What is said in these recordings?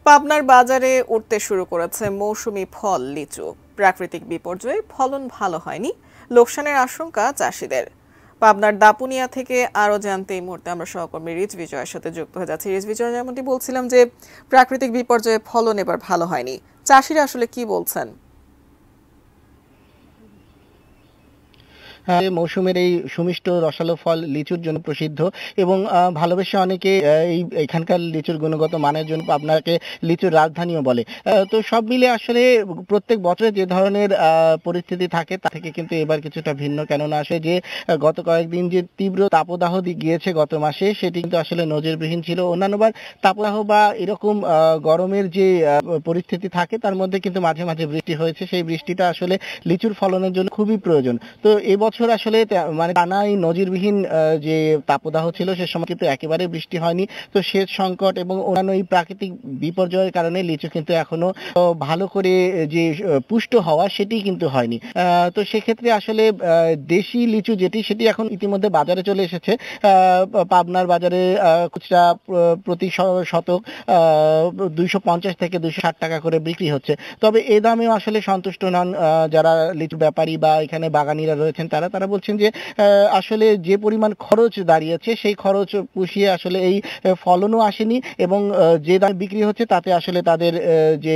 পাবনার বাজারে উঠতে শুরু করেছে মৌসুমী ফল লিচু। প্রাকৃতিক বিপর্যয়ে ফলন ভালো হয়নি, লোকসানের আশঙ্কা চাষিদের। পাবনার দাপুনিয়া থেকে আরো জানতে এই মুহূর্তে আমরা সহকর্মী রিজ বিজয়ের সাথে যুক্ত হয়ে যাচ্ছি। রিজ বিজয়, যেমনটি বলছিলাম যে প্রাকৃতিক বিপর্যয়ে ফলন এবার ভালো হয়নি, চাষিরা আসলে কি বলছেন? মৌসুমের এই সুমিষ্ট রসালো ফল লিচুর জন্য প্রসিদ্ধ এবং ভালোবেসে অনেকে এখানকার লিচুর গুণগত মানের জন্য আপনাকে লিচুর রাজধানীও বলে। তো সব মিলে আসলে প্রত্যেক বছরে যে ধরনের পরিস্থিতি থাকে তা থেকে কিন্তু এবার কিছুটা ভিন্ন, কেননা আসে যে গত কয়েকদিন যে তীব্র তাপদাহ গিয়েছে গত মাসে, সেটি কিন্তু আসলে নজিরবিহীন ছিল। অন্যান্যবার তাপদাহ বা এরকম গরমের যে পরিস্থিতি থাকে তার মধ্যে কিন্তু মাঝে মাঝে বৃষ্টি হয়েছে, সেই বৃষ্টিটা আসলে লিচুর ফলনের জন্য খুবই প্রয়োজন। তো এবছর আসলে মানে টানা এই নজিরবিহীন যে তাপদাহ ছিল সে সময় কিন্তু একেবারে বৃষ্টি হয়নি। তো সেচ সংকট এবং অন্যান্য এই প্রাকৃতিক বিপর্যয়ের কারণে লিচু কিন্তু এখনো ভালো করে যে পুষ্ট হওয়া সেটি কিন্তু হয়নি। তো সেক্ষেত্রে আসলে দেশি লিচু যেটি সেটি এখন ইতিমধ্যে বাজারে চলে এসেছে। পাবনার বাজারে খুচরা প্রতি শতক 250 থেকে 260 টাকা করে বিক্রি হচ্ছে। তবে এ দামেও আসলে সন্তুষ্ট নন যারা লিচু ব্যাপারী বা এখানে বাগানীরা রয়েছেন তারা বলছেন যে আসলে যে পরিমাণ খরচ দাঁড়িয়েছে সেই খরচ পুষিয়ে আসলে এই ফলনও আসেনি এবং যে দামে বিক্রি হচ্ছে তাতে আসলে তাদের যে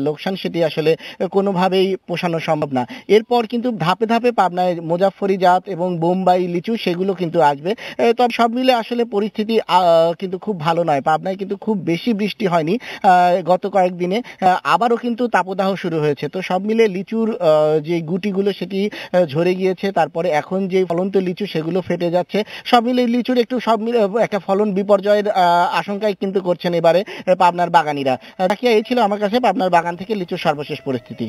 লোকসান সেটি আসলে কোনোভাবেই পোষানো সম্ভব না। এরপর কিন্তু ধাপে ধাপে পাবনায় মুজাফফরি জাত এবং বোম্বাই লিচু সেগুলো কিন্তু আসবে। তবে সব মিলে আসলে পরিস্থিতি কিন্তু খুব ভালো নয়। পাবনায় কিন্তু খুব বেশি বৃষ্টি হয়নি গত কয়েকদিনে, আবারও কিন্তু তাপদাহ শুরু হয়েছে। তো সব মিলে লিচুর যে গুটিগুলো সেটি ঝরে গিয়েছে, তারপরে এখন যে ফলন্ত লিচু সেগুলো ফেটে যাচ্ছে। সব মিলে লিচুর সব মিলে একটা ফলন বিপর্যয়ের আশঙ্কাই কিন্তু করছেন এবারে পাবনার বাগানীরা। এই ছিল আমার কাছে পাবনার বাগান থেকে লিচুর সর্বশেষ পরিস্থিতি।